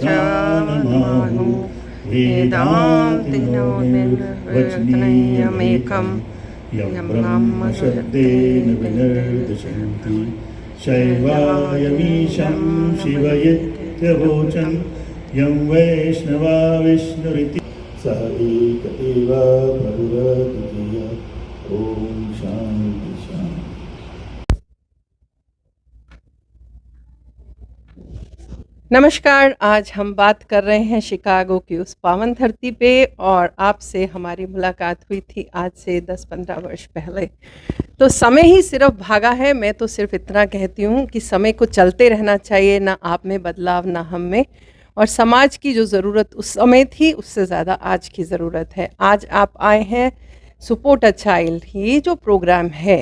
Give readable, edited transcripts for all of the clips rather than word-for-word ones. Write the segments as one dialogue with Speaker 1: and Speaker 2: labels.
Speaker 1: वचनमाहु वेदान्तिनो निर्वचनीयमेकं यं ब्रह्मशब्देन विनिर्दिशन्ति शैवायमीशं शिवयित्यवोचन् यं वैष्णवा विष्णुरिति स एक एव प्रभुरद्वितीय। ॐ शान्ति शान्ति।
Speaker 2: नमस्कार। आज हम बात कर रहे हैं शिकागो की उस पावन धरती पे, और आपसे हमारी मुलाकात हुई थी आज से 10-15 वर्ष पहले। तो समय ही सिर्फ भागा है। मैं तो सिर्फ इतना कहती हूँ कि समय को चलते रहना चाहिए, ना आप में बदलाव ना हम में। और समाज की जो ज़रूरत उस समय थी उससे ज़्यादा आज की ज़रूरत है। आज आप आए हैं सपोर्ट अ चाइल्ड। ये जो प्रोग्राम है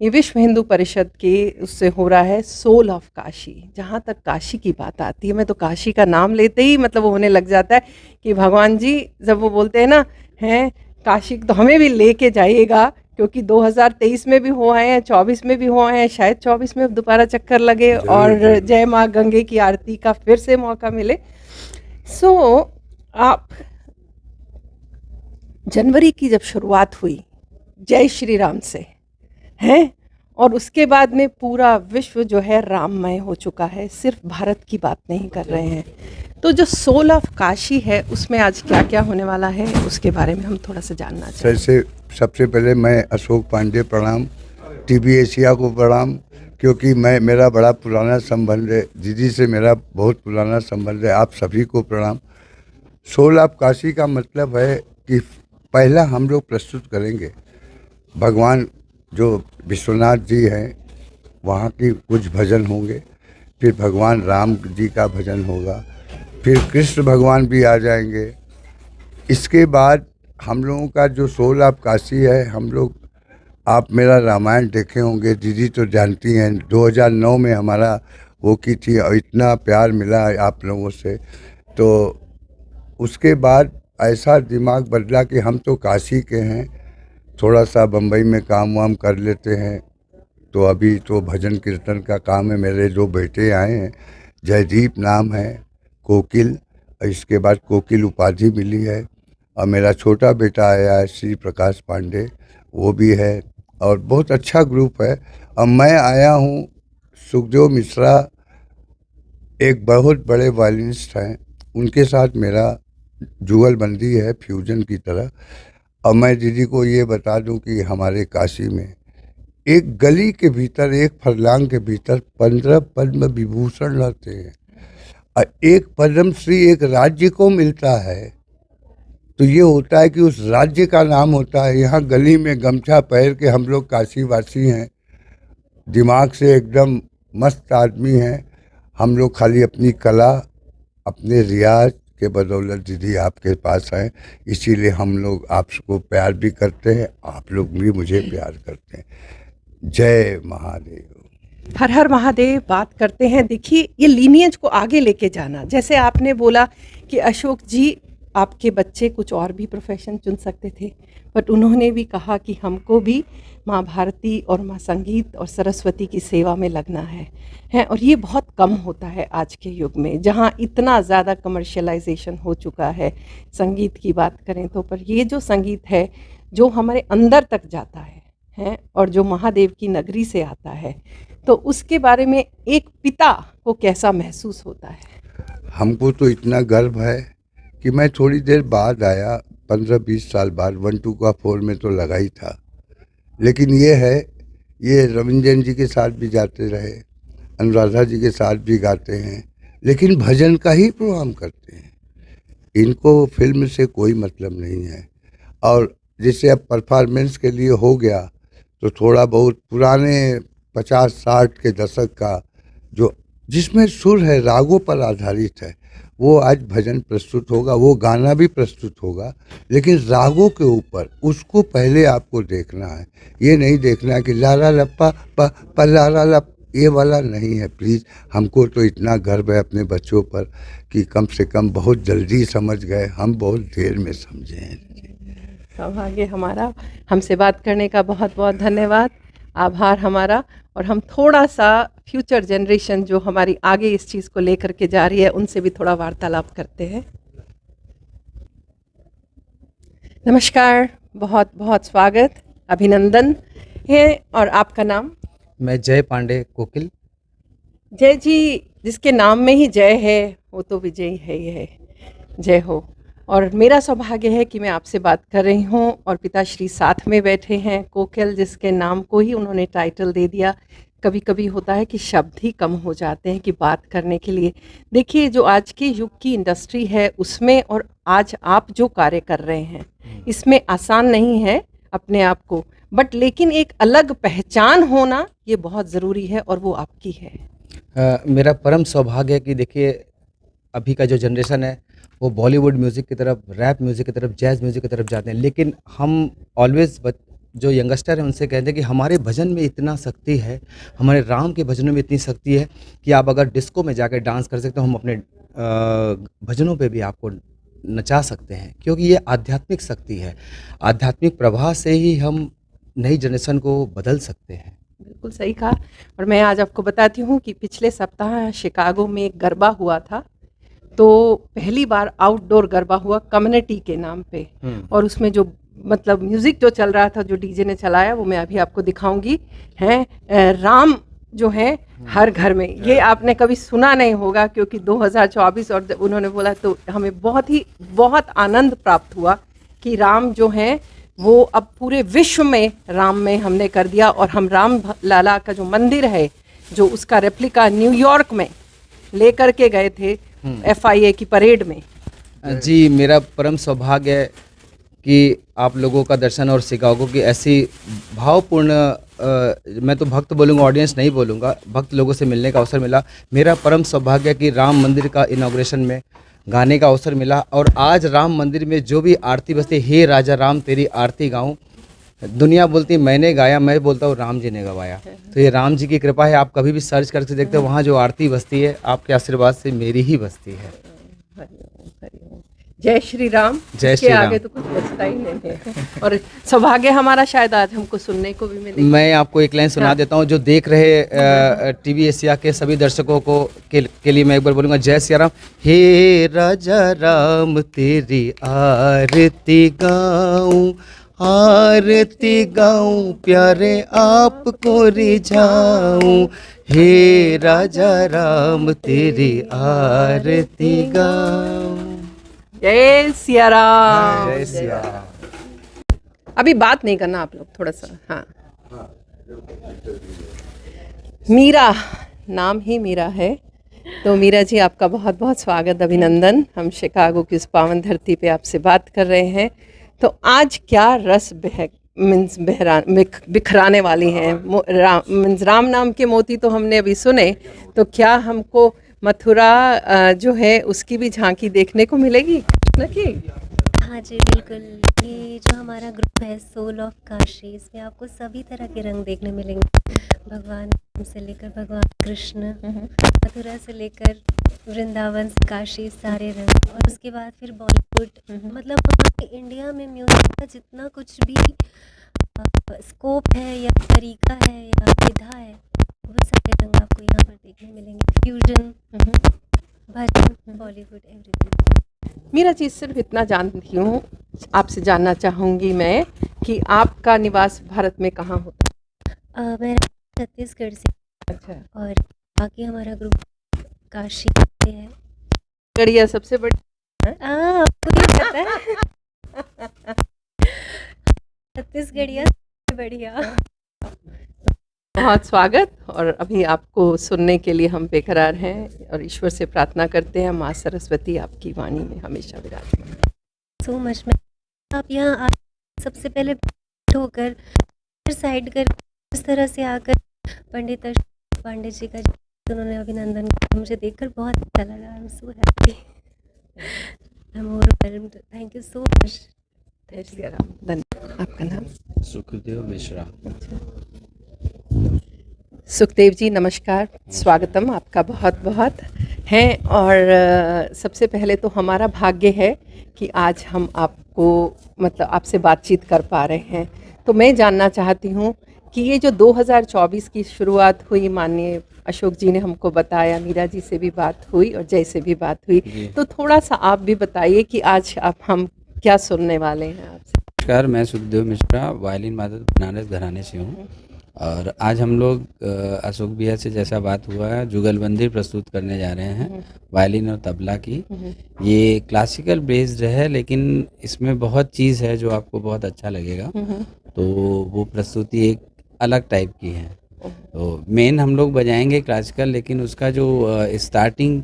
Speaker 2: ये विश्व हिंदू परिषद की उससे हो रहा है, सोल ऑफ काशी। जहाँ तक काशी की बात आती है, मैं तो काशी का नाम लेते ही मतलब वो होने लग जाता है कि भगवान जी जब वो बोलते हैं ना, हैं काशी तो हमें भी लेके जाइएगा, क्योंकि 2023 में भी हो आए हैं, 24 में भी हो आए हैं, शायद 24 में दोबारा चक्कर लगे और जय माँ गंगे की आरती का फिर से मौका मिले। सो आप जनवरी की जब शुरुआत हुई जय श्री राम से हैं, और उसके बाद में पूरा विश्व जो है राममय हो चुका है। सिर्फ भारत की बात नहीं कर रहे हैं। तो जो सोल ऑफ काशी है उसमें आज क्या क्या होने वाला है उसके बारे में हम थोड़ा सा जानना चाहते हैं।
Speaker 3: सबसे पहले मैं अशोक पांडे प्रणाम, टीवी एशिया को प्रणाम, क्योंकि मेरा बड़ा पुराना संबंध है, दीदी से मेरा बहुत पुराना संबंध है। आप सभी को प्रणाम। सोल ऑफ काशी का मतलब है कि पहला हम लोग प्रस्तुत करेंगे भगवान जो विश्वनाथ जी हैं वहाँ की कुछ भजन होंगे, फिर भगवान राम जी का भजन होगा, फिर कृष्ण भगवान भी आ जाएंगे। इसके बाद हम लोगों का जो सोल ऑफ काशी है, हम लोग, आप मेरा रामायण देखे होंगे, दीदी तो जानती हैं, 2009 में हमारा वो की थी और इतना प्यार मिला आप लोगों से। तो उसके बाद ऐसा दिमाग बदला कि हम तो काशी के हैं, थोड़ा सा बम्बई में काम वाम कर लेते हैं। तो अभी तो भजन कीर्तन का काम है। मेरे दो बेटे आए हैं, जयदीप नाम है, कोकिल, इसके बाद कोकिल उपाधि मिली है, और मेरा छोटा बेटा आया है श्री प्रकाश पांडे, वो भी है, और बहुत अच्छा ग्रुप है। और मैं आया हूँ, सुखदेव मिश्रा एक बहुत बड़े वायलिनिस्ट हैं, उनके साथ मेरा जुगलबंदी है फ्यूजन की तरह। और मैं दीदी को ये बता दूं कि हमारे काशी में एक गली के भीतर, एक फरलांग के भीतर 15 पद्म विभूषण रहते हैं, और एक पद्मश्री एक राज्य को मिलता है। तो ये होता है कि उस राज्य का नाम होता है। यहाँ गली में गमछा पहन के हम लोग काशीवासी हैं, दिमाग से एकदम मस्त आदमी हैं हम लोग। खाली अपनी कला, अपने रियाज के बदौलत दीदी आपके पास हैं, इसीलिए हम लोग आपको प्यार भी करते हैं, आप लोग भी मुझे प्यार करते हैं। जय महादेव।
Speaker 2: हर हर महादेव। बात करते हैं, देखिए ये लीनियज को आगे लेके जाना। जैसे आपने बोला कि अशोक जी आपके बच्चे कुछ और भी प्रोफेशन चुन सकते थे, बट उन्होंने भी कहा कि हमको भी माँ भारती और माँ संगीत और सरस्वती की सेवा में लगना है। और ये बहुत कम होता है आज के युग में, जहाँ इतना ज़्यादा कमर्शियलाइजेशन हो चुका है। संगीत की बात करें तो, पर ये जो संगीत है जो हमारे अंदर तक जाता है और जो महादेव की नगरी से आता है, तो उसके बारे में एक पिता को कैसा महसूस होता है?
Speaker 3: हमको तो इतना गर्व है कि मैं थोड़ी देर बाद आया, 15-20 साल बाद। 1-2 का 4 में तो लगा ही था, लेकिन ये है, ये रविंद्र जी के साथ भी जाते रहे, अनुराधा जी के साथ भी गाते हैं, लेकिन भजन का ही प्रोग्राम करते हैं। इनको फिल्म से कोई मतलब नहीं है। और जैसे अब परफॉर्मेंस के लिए हो गया, तो थोड़ा बहुत पुराने 50-60 के दशक का जो जिसमें सुर है, रागों पर आधारित है, वो आज भजन प्रस्तुत होगा, वो गाना भी प्रस्तुत होगा, लेकिन रागों के ऊपर। उसको पहले आपको देखना है, ये नहीं देखना है कि लारा लप्पा प लारा लप, ये वाला नहीं है प्लीज़। हमको तो इतना गर्व है अपने बच्चों पर कि कम से कम बहुत जल्दी समझ गए, हम बहुत देर में समझे हैं।
Speaker 2: सौभाग्य हमारा। हमसे बात करने का बहुत बहुत धन्यवाद। आभार हमारा। और हम थोड़ा सा फ्यूचर जनरेशन जो हमारी आगे इस चीज़ को लेकर के जा रही है उनसे भी थोड़ा वार्तालाप करते हैं। नमस्कार, बहुत बहुत स्वागत, अभिनंदन है। और आपका नाम?
Speaker 4: मैं जय पांडे कोकिल।
Speaker 2: जय जी, जिसके नाम में ही जय है वो तो विजयी है ही है। जय हो। और मेरा सौभाग्य है कि मैं आपसे बात कर रही हूँ और पिताश्री साथ में बैठे हैं। कोकिल जिसके नाम को ही उन्होंने टाइटल दे दिया। कभी कभी होता है कि शब्द ही कम हो जाते हैं कि बात करने के लिए। देखिए, जो आज के युग की इंडस्ट्री है उसमें और आज आप जो कार्य कर रहे हैं इसमें आसान नहीं है अपने आप को, बट लेकिन एक अलग पहचान होना ये बहुत ज़रूरी है और वो आपकी है।
Speaker 4: मेरा परम सौभाग्य है कि देखिए अभी का जो जनरेशन है वो बॉलीवुड म्यूज़िक की तरफ, रैप म्यूज़िक की तरफ, जैज़ म्यूज़िक की तरफ जाते हैं, लेकिन हम ऑलवेज़ जो यंगस्टर हैं उनसे कहते हैं कि हमारे भजन में इतना शक्ति है, हमारे राम के भजनों में इतनी शक्ति है कि आप अगर डिस्को में जाकर डांस कर सकते हो, हम अपने भजनों पे भी आपको नचा सकते हैं, क्योंकि ये आध्यात्मिक शक्ति है। आध्यात्मिक प्रवाह से ही हम नई जनरेशन को बदल सकते हैं।
Speaker 2: बिल्कुल सही कहा। और मैं आज आपको बताती हूँ कि पिछले सप्ताह शिकागो में एक गरबा हुआ था। तो पहली बार आउटडोर गरबा हुआ कम्युनिटी के नाम पे। और उसमें जो मतलब म्यूज़िक जो चल रहा था, जो डीजे ने चलाया, वो मैं अभी आपको दिखाऊंगी। हैं राम जो है हर घर में, ये आपने कभी सुना नहीं होगा क्योंकि 2024 और उन्होंने बोला तो हमें बहुत आनंद प्राप्त हुआ कि राम जो हैं वो अब पूरे विश्व में राम में हमने कर दिया। और हम राम लाला का जो मंदिर है, जो उसका रेप्लिका न्यूयॉर्क में लेकर के गए थे FIA की परेड में।
Speaker 4: जी, मेरा परम सौभाग्य है कि आप लोगों का दर्शन और शिकागो की ऐसी भावपूर्ण, मैं तो भक्त बोलूँगा, ऑडियंस नहीं बोलूँगा, भक्त लोगों से मिलने का अवसर मिला। मेरा परम सौभाग्य है कि राम मंदिर का इनॉग्रेशन में गाने का अवसर मिला। और आज राम मंदिर में जो भी आरती बजती, हे राजा राम तेरी आरती गाऊं, दुनिया बोलती मैंने गाया, मैं बोलता हूँ राम जी ने गवाया। तो ये राम जी की कृपा है। आप कभी भी सर्च करके देखते हो, वहाँ जो आरती बजती है आपके आशीर्वाद से मेरी ही बजती है।
Speaker 2: जय श्री राम।
Speaker 4: जय श्री राम।
Speaker 2: आगे तो कुछ बचता ही नहीं है। और सौभाग्य हमारा शायद आज हमको सुनने को भी मिले।
Speaker 4: मैं आपको एक लाइन सुना देता हूँ जो देख रहे टीवी एशिया के सभी दर्शकों को के लिए मैं एक बार बोलूँगा। जय सिया राम। हे राजा राम तेरी आरती गाऊं, आरती गाऊं, प्यारे आपको रिझाऊं, हे राजा राम तेरी आरती गाऊं।
Speaker 2: जय सिया राम।
Speaker 4: जय सिया राम।
Speaker 2: अभी बात नहीं करना आप लोग, थोड़ा सा। हाँ, मीरा, नाम ही मीरा है। तो मीरा जी, आपका बहुत बहुत स्वागत, अभिनंदन। हम शिकागो की उस पावन धरती पे आपसे बात कर रहे हैं। तो आज क्या रस बिखराने वाली हैं। राम नाम के मोती तो हमने अभी सुने, तो क्या हमको मथुरा जो है उसकी भी झांकी देखने को मिलेगी कृष्ण की?
Speaker 5: हाँ जी, बिल्कुल। ये जो हमारा ग्रुप है सोल ऑफ काशी, इसमें आपको सभी तरह के रंग देखने मिलेंगे। भगवान से लेकर भगवान कृष्ण, मथुरा से लेकर वृंदावन, काशी, सारे रंग। और उसके बाद फिर बॉलीवुड, मतलब हमारे इंडिया में म्यूज़िक का जितना कुछ भी स्कोप है या तरीका है या विधा है, वो सारे रंग आपको यहाँ पर देखने मिलेंगे। फ्यूजन, भजन, बॉलीवुड, एवरीथिंग।
Speaker 2: मीरा जी, सिर्फ इतना जानती हूँ, आपसे जानना चाहूँगी मैं कि आपका निवास भारत में कहाँ होता है?
Speaker 5: मेरा छत्तीसगढ़ से।
Speaker 2: अच्छा।
Speaker 5: और बाकी हमारा ग्रुप काशी से है।
Speaker 2: गढ़िया सबसे बड़ी।
Speaker 5: आपको ये पता है? छत्तीसगढ़िया सबसे बढ़िया।
Speaker 2: बहुत स्वागत। और अभी आपको सुनने के लिए हम बेकरार हैं और ईश्वर से प्रार्थना करते हैं माँ सरस्वती आपकी वाणी में हमेशा विराजमान।
Speaker 5: सो मच में आप यहाँ सबसे पहले होकर साइड कर इस तरह से आकर पंडित पांडे जी का उन्होंने अभिनंदन किया, मुझे देखकर बहुत अच्छा लगा। I am so happy, I am overwhelmed. Thank you so much.
Speaker 2: जय श्री राम। धन्यवाद। आपका नाम?
Speaker 4: सुखदेव मिश्रा।
Speaker 2: सुखदेव जी, नमस्कार, स्वागतम आपका बहुत बहुत है। और सबसे पहले तो हमारा भाग्य है कि आज हम आपको मतलब आपसे बातचीत कर पा रहे हैं। तो मैं जानना चाहती हूँ कि ये जो 2024 की शुरुआत हुई, माननीय अशोक जी ने हमको बताया, मीरा जी से भी बात हुई और जय से भी बात हुई, तो थोड़ा सा आप भी बताइए कि आज हम क्या सुनने वाले हैं आपसे।
Speaker 6: नमस्कार, मैं सुखदेव मिश्रा वायलिन वादक बनारस घराने से हूँ और आज हम लोग अशोक भैया से जैसा बात हुआ है जुगलबंदी प्रस्तुत करने जा रहे हैं वायलिन और तबला की। ये क्लासिकल बेस्ड है लेकिन इसमें बहुत चीज़ है जो आपको बहुत अच्छा लगेगा, तो वो प्रस्तुति एक अलग टाइप की है। तो मेन हम लोग बजाएंगे क्लासिकल, लेकिन उसका जो स्टार्टिंग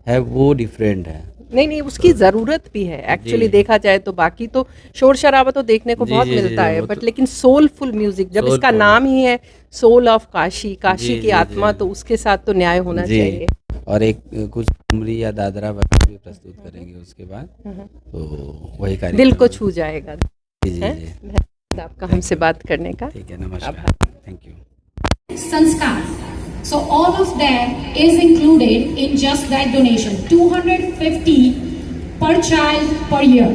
Speaker 6: है वो डिफरेंट है।
Speaker 2: नहीं, उसकी ज़रूरत भी है एक्चुअली, देखा जाए तो। बाकी तो शोर शराबा तो देखने को बहुत मिलता है, बट लेकिन सोलफुल म्यूजिक, जब इसका नाम ही है सोल ऑफ काशी, काशी की आत्मा, तो उसके साथ तो न्याय होना चाहिए।
Speaker 6: और एक कुछ ठुमरी या दादरा वगैरह भी प्रस्तुत करेंगे उसके बाद, तो वही कार्यक्रम
Speaker 2: दिल को छू जाएगा।
Speaker 6: जी।
Speaker 2: धन्यवाद आपका हमसे बात करने का।
Speaker 6: ठीक है, नमस्कार, thank you.
Speaker 7: Sanskar. So all of that is included in just that donation, 250 per child per year.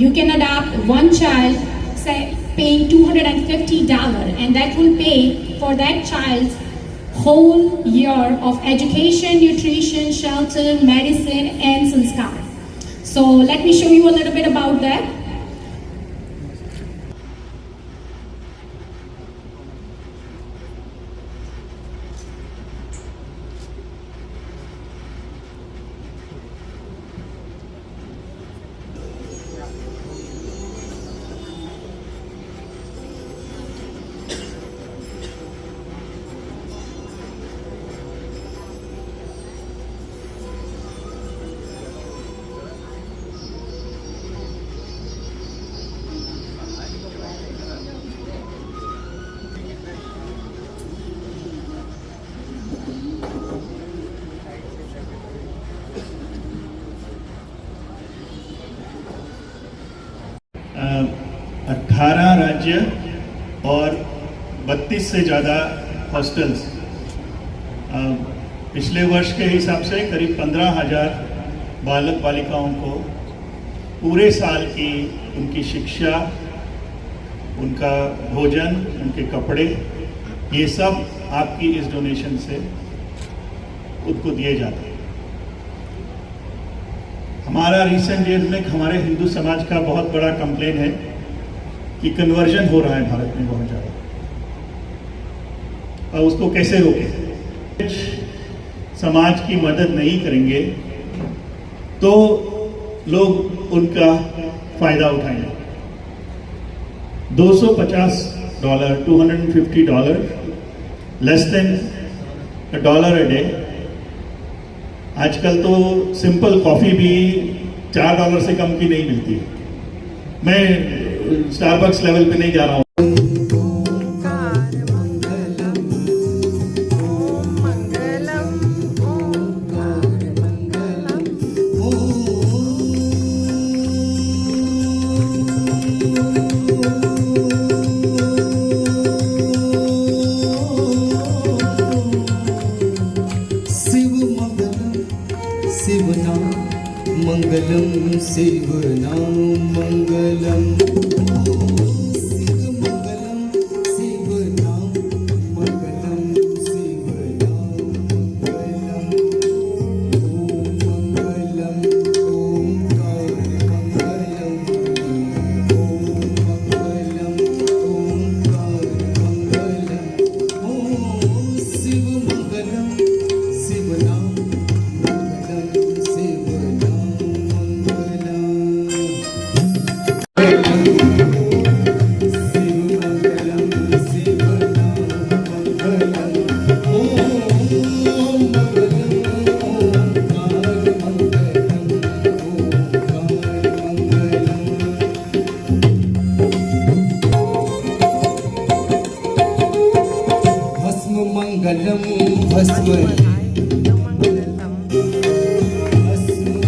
Speaker 7: You can adopt one child, say paying $250, and that will pay for that child's whole year of education, nutrition, shelter, medicine, and sanskar. So let me show you a little bit about that.
Speaker 1: अठारह राज्य और 32 से ज़्यादा hostels, पिछले वर्ष के हिसाब से करीब 15,000 बालक बालिकाओं को पूरे साल की उनकी शिक्षा, उनका भोजन, उनके कपड़े, ये सब आपकी इस डोनेशन से उनको दिए जाते हैं। हमारा रिसेंट डेज में हमारे हिंदू समाज का बहुत बड़ा कंप्लेन है कि कन्वर्जन हो रहा है भारत में बहुत ज़्यादा, और उसको कैसे रोकें। समाज की मदद नहीं करेंगे तो लोग उनका फायदा उठाएंगे। $250, $250, लेस देन $1 a डे। आजकल तो सिंपल कॉफ़ी भी $4 से कम की नहीं मिलती है। मैं स्टारबक्स लेवल पे नहीं जा रहा हूँ।
Speaker 8: मंगलम शिव नाम मंगलम, शिव मंगलम शिव नाम मंगलम, शिव नाम मंगलम, ओम मंगलम ओंकार मंगलम, ओम मंगलम ओंकार मंगलम, ओम शिव मंगलम शिव नाम मंगलम भस्म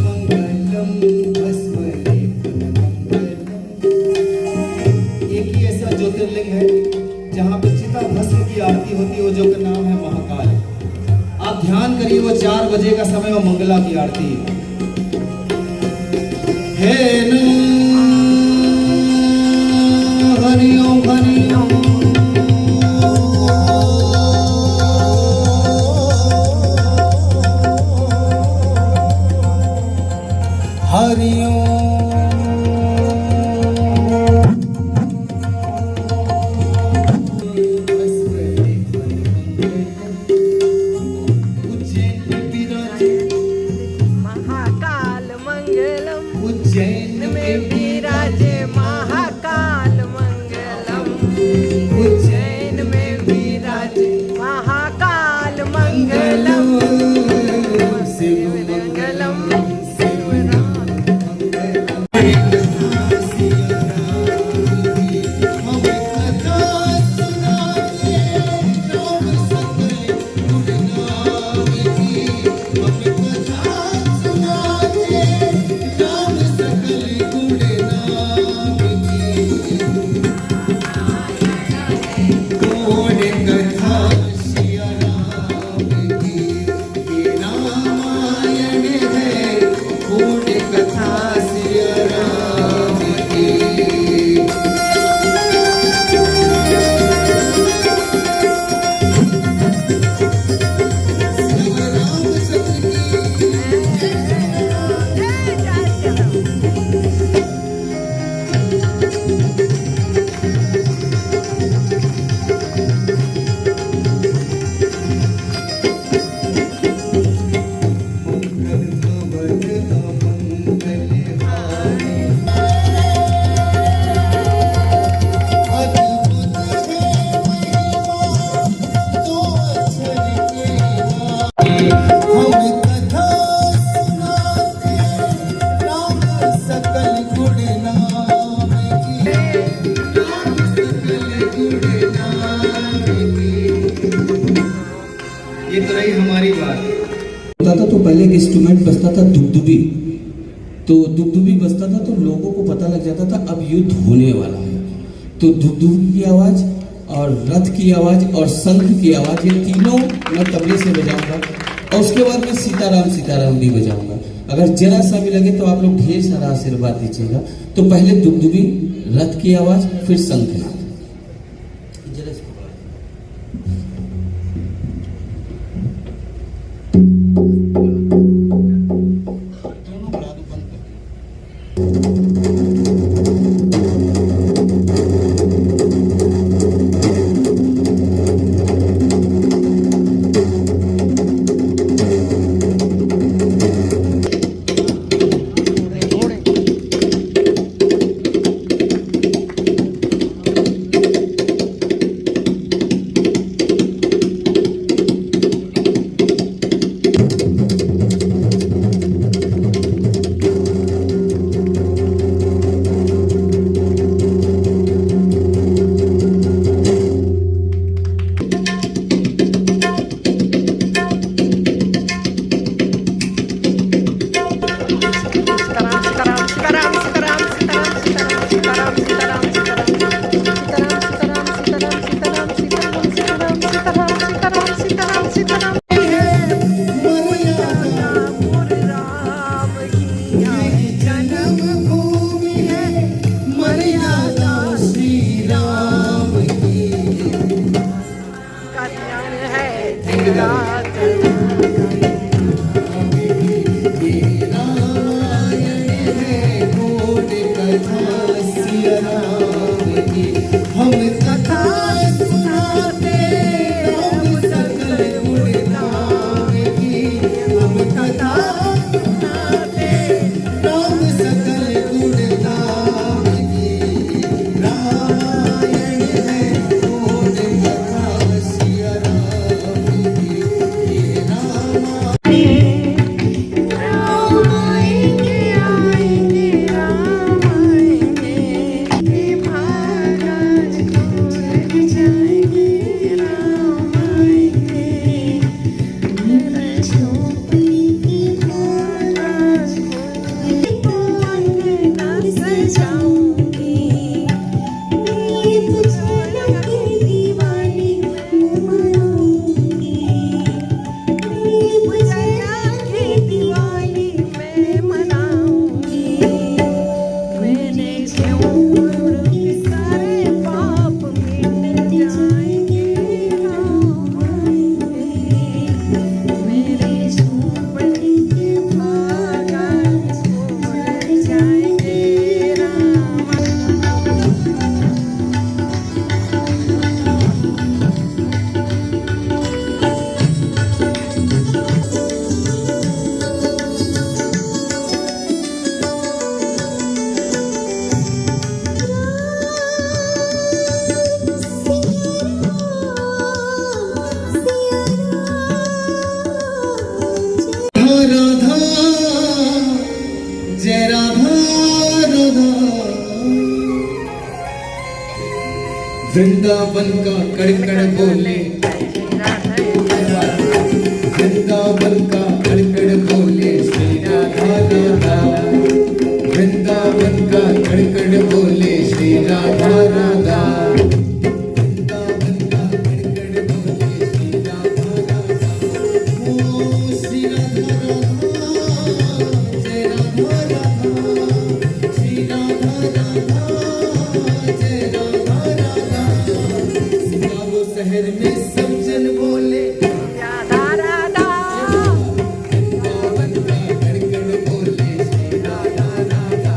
Speaker 8: मंगलम भस्म। एक ही ऐसा ज्योतिर्लिंग है जहाँ पे चिता भस्म की आरती होती है, वो जो का नाम है महाकाल। आप ध्यान करिए, वो 4 बजे का समय, वो मंगला की आरती है न। हरिओम हरिओम ये तो रही हमारी बात।
Speaker 9: होता था तो पहले एक इंस्ट्रूमेंट बजता था दुबदुबी, तो दुबदुबी बजता था तो लोगों को पता लग जाता था अब युद्ध होने वाला है। तो दुबदुबी की आवाज़ और रथ की आवाज़ और शंख की आवाज़, ये तीनों मैं तबले से बजाऊंगा और उसके बाद मैं सीताराम सीताराम भी बजाऊंगा। अगर जरा सा भी लगे तो आप लोग ढेर सारा आशीर्वाद दीजिएगा। तो पहले दुबदुबी, रथ की आवाज़, फिर शंखनाद।
Speaker 8: वृंदावन का कड़कड़ बोले, वृंदावन का कड़कड़ बोले श्री राधा राधा, वृंदावन का कड़कड़ बोले श्री राधा राधा, वृंदावन का कड़कड़ बोले श्री राधा राधा, ओ श्री राधा राधा, जय राधा राधा, श्री राधा राधा, जय राधा राधा। शहर में सब जन बोले राधा राधा, वृंदावन का कड़कड़ बोले श्री राधा राधा,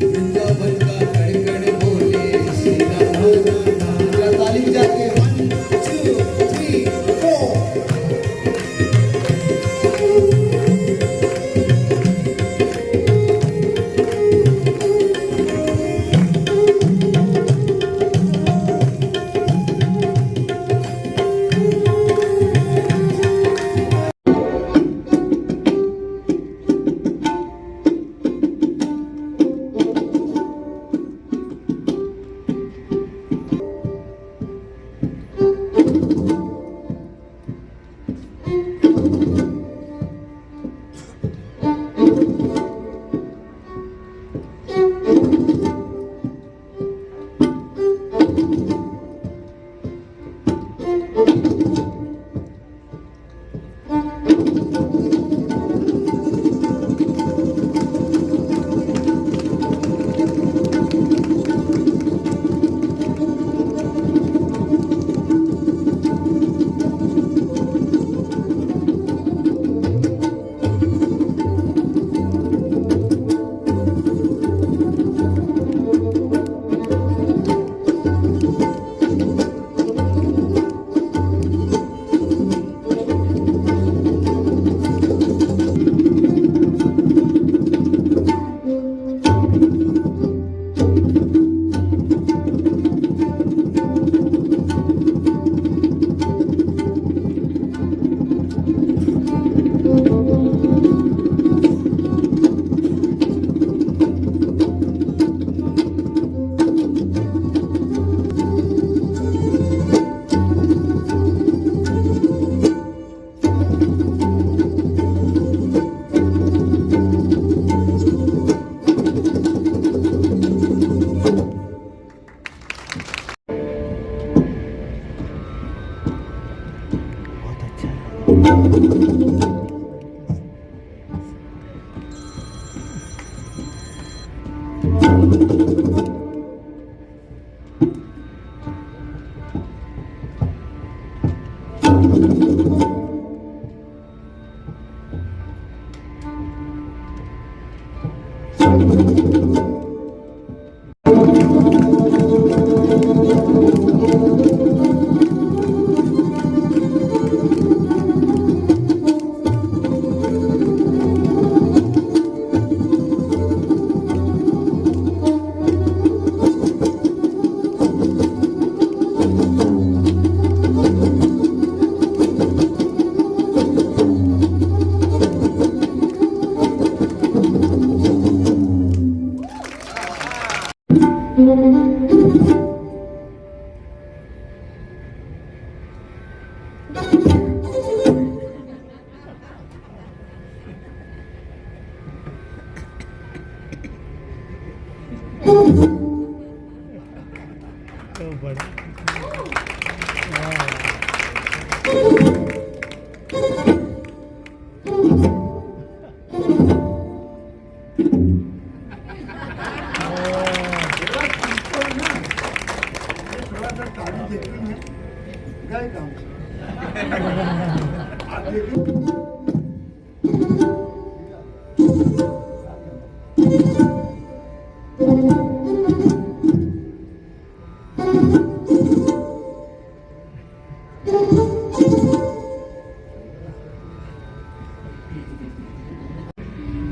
Speaker 8: वृंदावन का कड़कड़ बोले श्री राधा राधा। ताली बजा के 1 2 3 4।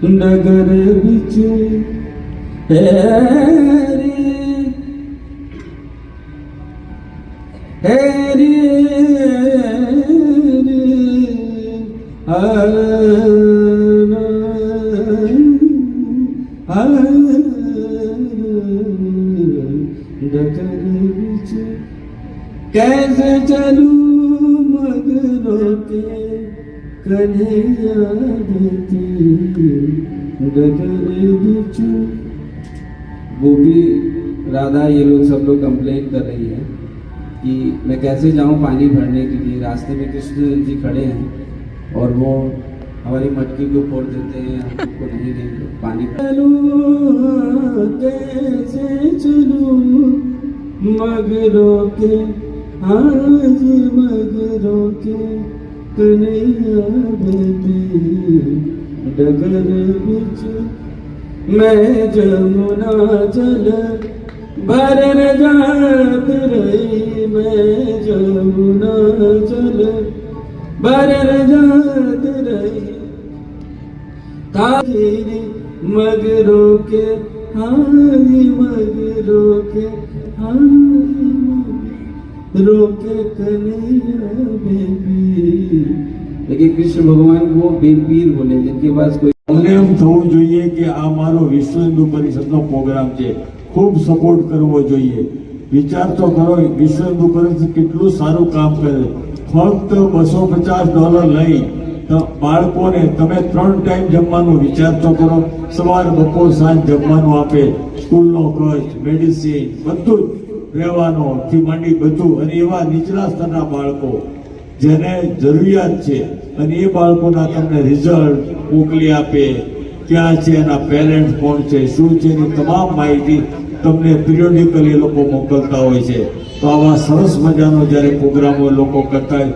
Speaker 9: नगर बिच हैरी हैरी नगर बिच कैसे चलूं मगरों के कन्हैया देती वो भी राधा ये लोग सब लोग कंप्लेन कर रही है कि मैं कैसे जाऊं पानी भरने के लिए। रास्ते में कृष्ण जी खड़े हैं और वो हमारी मटकी को फोड़ देते हैं, हमको नहीं देंगे पानी। कैसे चलूं मगरों के आज मगरों के कन्हैया बेटी डगर बिच मैं जमुना जल भरन जात रही, मैं जमुना जल भरन जात रही तारी मगरों के हारी मगरों के हारी रोके कन्हैया बेबी। लेकिन कृष्ण भगवान को बेपीर बोले जिनके पास कोई
Speaker 10: અમને એમ થવું જોઈએ કે આ મારો વિશ્વ હિન્દુ પરિષદનો પ્રોગ્રામ છે, ખૂબ સપોર્ટ કરવો જોઈએ। વિચાર તો કરો વિશ્વ હિન્દુ પરિષદ કેટલું સારું કામ કરે। ફક્ત $250 લઈ તો બાળકોને તમે 3 ટાઈમ જમવાનું વિચાર તો કરો, સવાર બપોર સાંજ જમવાનું આપે, સ્કૂલનો ખર્ચ મેડિસિન બધું રહેવાનો થી માંડી બધું, અને એવા નીચલા સ્તરના બાળકો જેને જરૂરિયાત છે અને એ બાળકોના તમને રિઝલ્ટ મોકલી આપે, ક્યાં છે એના પેરેન્ટ્સ કોણ છે શું છે એની તમામ માહિતી તમને પિરિયોડિકલી એ લોકો મોકલતા હોય છે। તો આવા સરસ મજાનો જ્યારે પ્રોગ્રામો લોકો કરતા હોય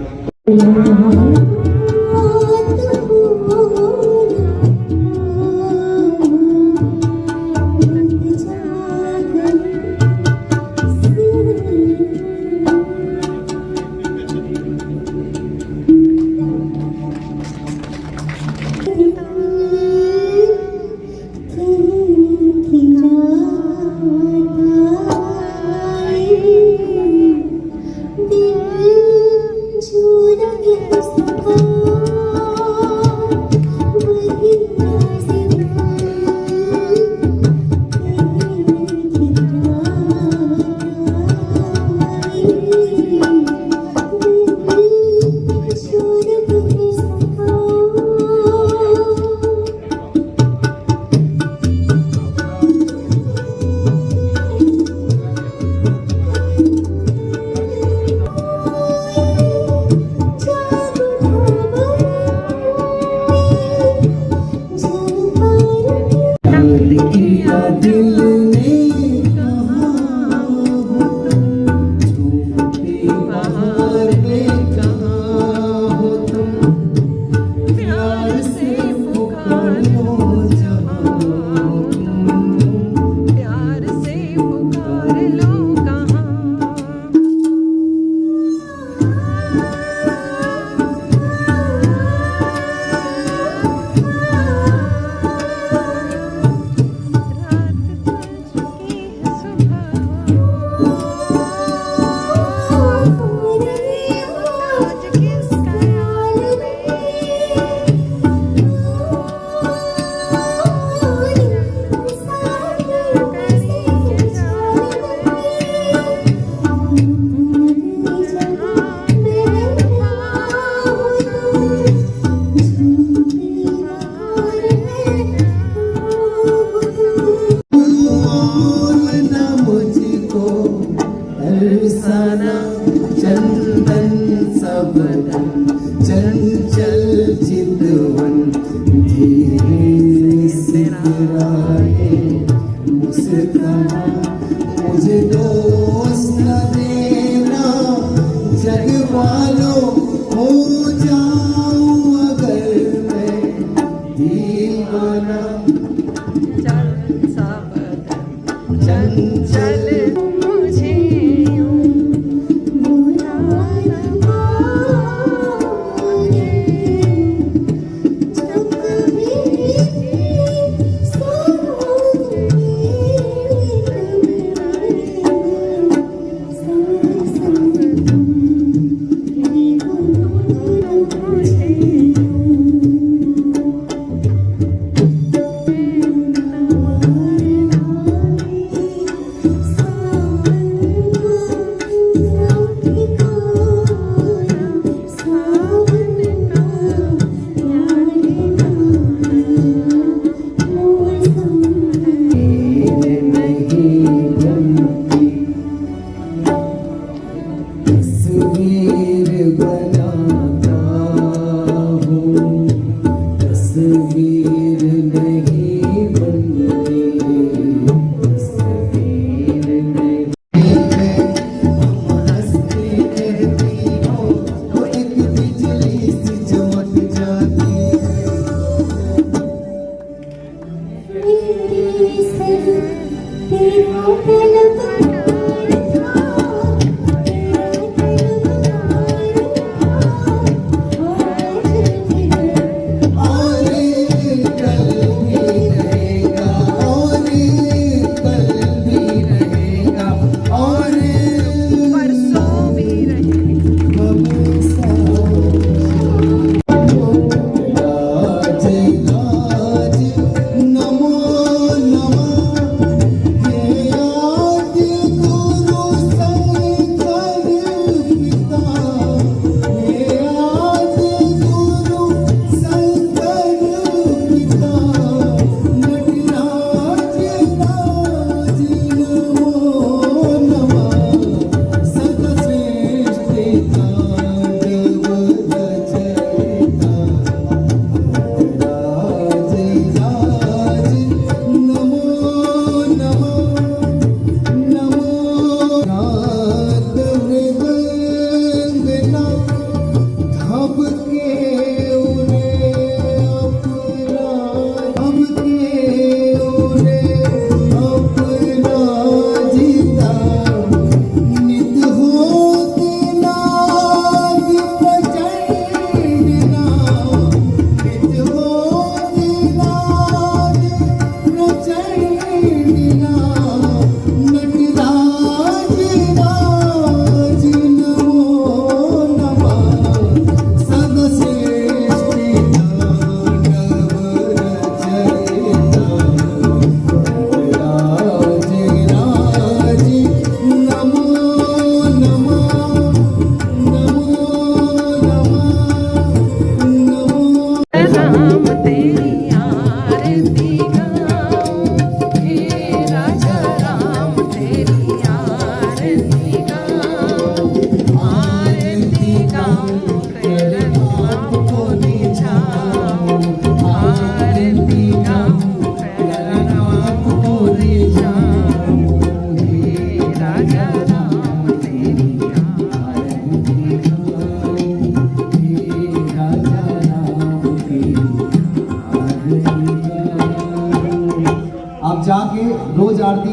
Speaker 8: आप जाके रोज आरती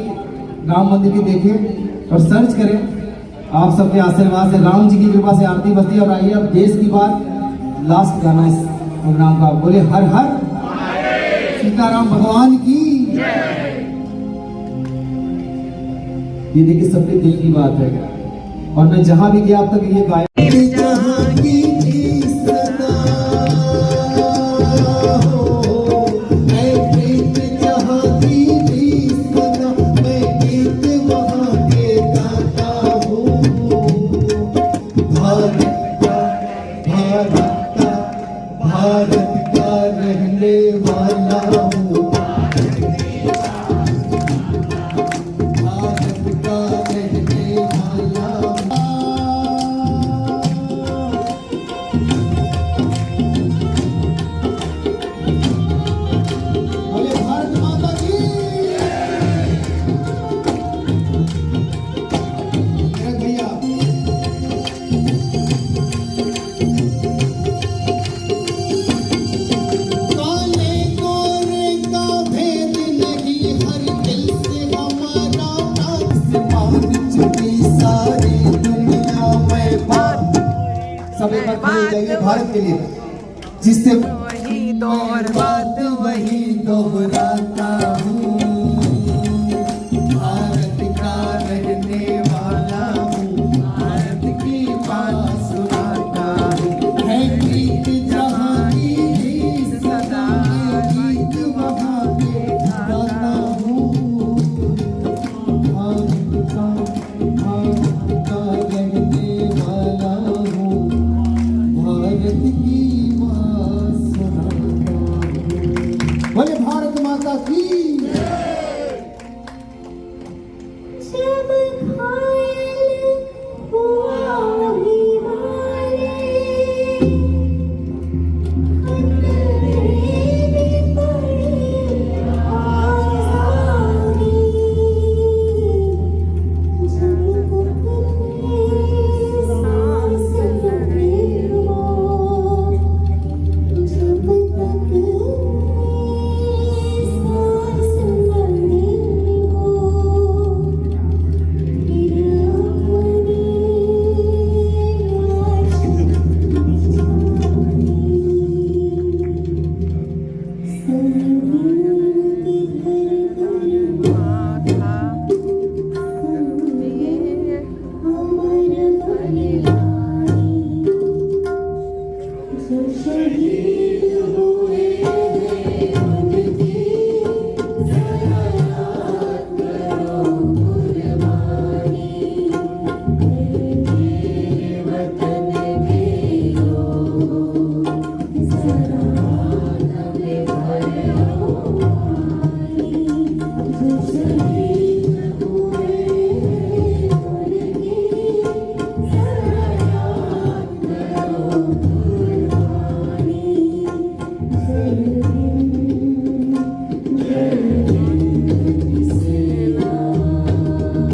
Speaker 8: राम मंदिर की देखें और सर्च करें आप सबके आशीर्वाद से, राम जी की कृपा से आरती बजती है। और आइए अब देश की बात, लास्ट गाना इस प्रोग्राम का, बोले हर हर सीताराम भगवान की। ये देखिए सबके दिल की बात है, और मैं जहां भी गया अब तक ये गाया। भारत का रहने वाला हूँ, भारत का रहने वाला बोले भारत माता की। भैया सब एक बार खड़े हो जाइए भारत के लिए, जिससे वही दोहराता हूँ।